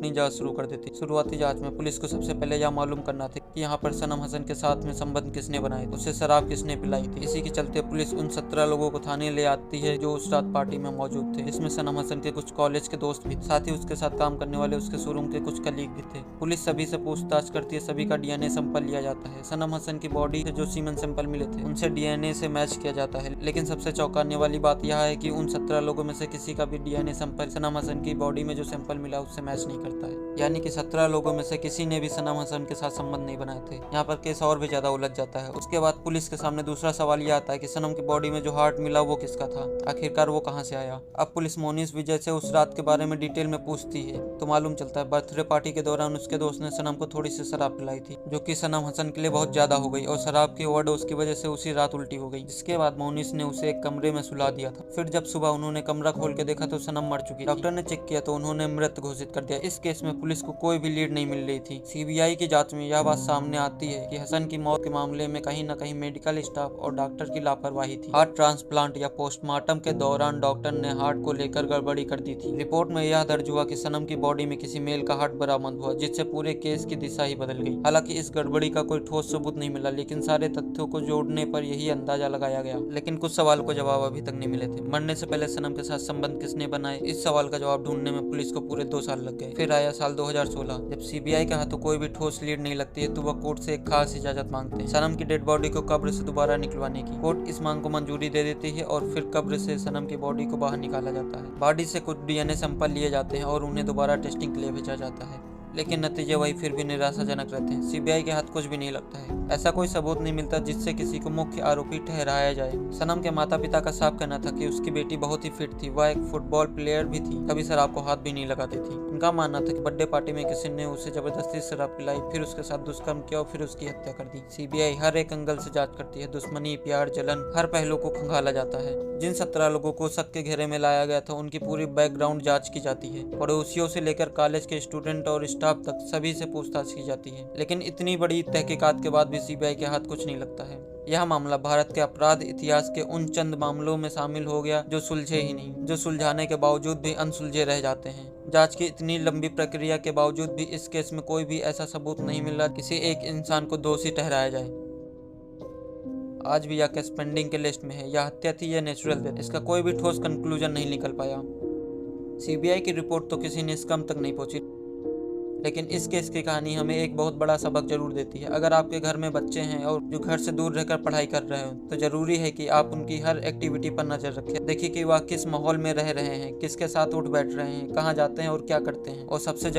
अपनी जांच शुरू कर देती। शुरुआती जांच में पुलिस को सबसे पहले यह मालूम करना था कि यहाँ पर सनम हसन के साथ में संबंध किसने बनाए थे, उसे शराब किसने पिलाई थी। इसी के चलते पुलिस उन 17 लोगों को थाने ले आती है जो उस रात पार्टी में मौजूद थे। इसमें सनम हसन के कुछ कॉलेज के दोस्त भी, साथ ही उसके साथ काम करने वाले उसके शोरूम के कुछ कलीग भी थे। पुलिस सभी से पूछताछ करती है, सभी का डीएनए सैंपल लिया जाता है। सनम हसन की बॉडी से जो सीमेंट सैंपल मिले थे उनसे डीएनए से मैच किया जाता है। लेकिन सबसे चौंकाने वाली बात यह है कि उन 17 लोगों में से किसी का भी डीएनए सैंपल सनम हसन की बॉडी में जो सैंपल मिला उससे मैच नहीं करता है। यानी कि 17 लोगों में से किसी ने भी सनम हसन के साथ संबंध नहीं बनाए थे। यहाँ पर केस और भी ज्यादा उलझ जाता है। उसके बाद पुलिस के सामने दूसरा सवाल यह आता है कि सनम की बॉडी में जो हार्ट मिला वो किसका था, आखिरकार वो कहाँ से आया। अब पुलिस मोनिस विजय से उस रात के बारे में डिटेल में पूछती है तो मालूम चलता है बर्थडे पार्टी के दौरान उसके दोस्त ने सनम को थोड़ी सी शराब पिलाई थी, जो कि सनम हसन के लिए बहुत ज्यादा हो गई और शराब की ओवरडोज की वजह से उसी रात उल्टी हो गई। जिसके बाद मोनिस ने उसे एक कमरे में सुला दिया था। फिर जब सुबह उन्होंने कमरा खोल के देखा तो सनम मर चुकी। डॉक्टर ने चेक किया तो उन्होंने मृत घोषित कर दिया। इस केस में पुलिस को कोई भी लीड नहीं मिल रही थी। सीबीआई की जांच में यह बात सामने आती है कि हसन की मौत के मामले में कहीं न कहीं मेडिकल स्टाफ और डॉक्टर की लापरवाही थी। हार्ट ट्रांसप्लांट या पोस्टमार्टम के दौरान डॉक्टर ने हार्ट को लेकर गड़बड़ी कर दी थी। रिपोर्ट में यह दर्ज हुआ कि सनम की बॉडी में किसी मेल का हार्ट बरामद हुआ, जिससे पूरे केस की दिशा ही बदल गई। हालांकि इस गड़बड़ी का कोई ठोस सबूत नहीं मिला, लेकिन सारे तथ्यों को जोड़ने पर यही अंदाजा लगाया गया। लेकिन कुछ सवाल को जवाब अभी तक नहीं मिले थे। मरने से पहले सनम के साथ संबंध किसने बनाए, इस सवाल का जवाब ढूंढने में पुलिस को पूरे 2 साल लग गए। फिर आया साल 2016, जब सीबीआई के हाथों कोई भी ठोस लीड नहीं लगती है तो वह कोर्ट से एक खास इजाजत मांगते हैं, सनम की डेड बॉडी को कब्र से दोबारा निकलवाने की। कोर्ट इस मांग को मंजूरी दे देती है और फिर कब्र से सनम की बॉडी को बाहर निकाला जाता है। बॉडी से कुछ डीएनए सैंपल लिए जाते हैं और उन्हें दोबारा टेस्टिंग के लिए भेजा जाता है, लेकिन नतीजे वही फिर भी निराशाजनक रहते हैं। सीबीआई के हाथ कुछ भी नहीं लगता है। ऐसा कोई सबूत नहीं मिलता जिससे किसी को मुख्य आरोपी ठहराया जाए। सनम के माता पिता का साफ कहना था कि उसकी बेटी बहुत ही फिट थी, वह एक फुटबॉल प्लेयर भी थी, कभी शराब को हाथ भी नहीं लगाती थी। उनका मानना था कि बर्थडे पार्टी में किसी ने उसे जबरदस्ती शराब पिलाई, फिर उसके साथ दुष्कर्म किया और फिर उसकी हत्या कर दी। सीबीआई हर एक एंगल से जांच करती है, दुश्मनी, प्यार, जलन, हर पहलू को खंगाला जाता है। जिन 17 लोगों को शक के घेरे में लाया गया था उनकी पूरी बैकग्राउंड जांच की जाती है। पड़ोसियों से लेकर कॉलेज के स्टूडेंट और स्टाफ तक सभी से पूछताछ की जाती है। लेकिन इतनी बड़ी तहकीकात के बाद भी सीबीआई के हाथ कुछ नहीं लगता है। यह मामला भारत के अपराध इतिहास के उन चंद मामलों में शामिल हो गया जो सुलझे ही नहीं, जो सुलझाने के बावजूद भी अनसुलझे रह जाते हैं। जांच की इतनी लंबी प्रक्रिया के बावजूद भी इस केस में कोई भी ऐसा सबूत नहीं मिला किसी एक इंसान को दोषी ठहराया जाए। आज भी यह केस पेंडिंग के लिस्ट में है। यह हत्या थी या नेचुरल डेथ, इसका कोई भी ठोस कंक्लूजन नहीं निकल पाया। सीबीआई की रिपोर्ट तो किसी निष्कर्ष तक नहीं पहुंची, लेकिन इस केस की कहानी हमें एक बहुत बड़ा सबक जरूर देती है। अगर आपके घर में बच्चे हैं और जो घर से दूर रहकर पढ़ाई कर रहे हो तो जरूरी है कि आप उनकी हर एक्टिविटी पर नजर रखें। देखिए कि वह किस माहौल में रह रहे हैं, किसके साथ उठ बैठ रहे हैं, कहाँ जाते हैं और क्या करते हैं। और सबसे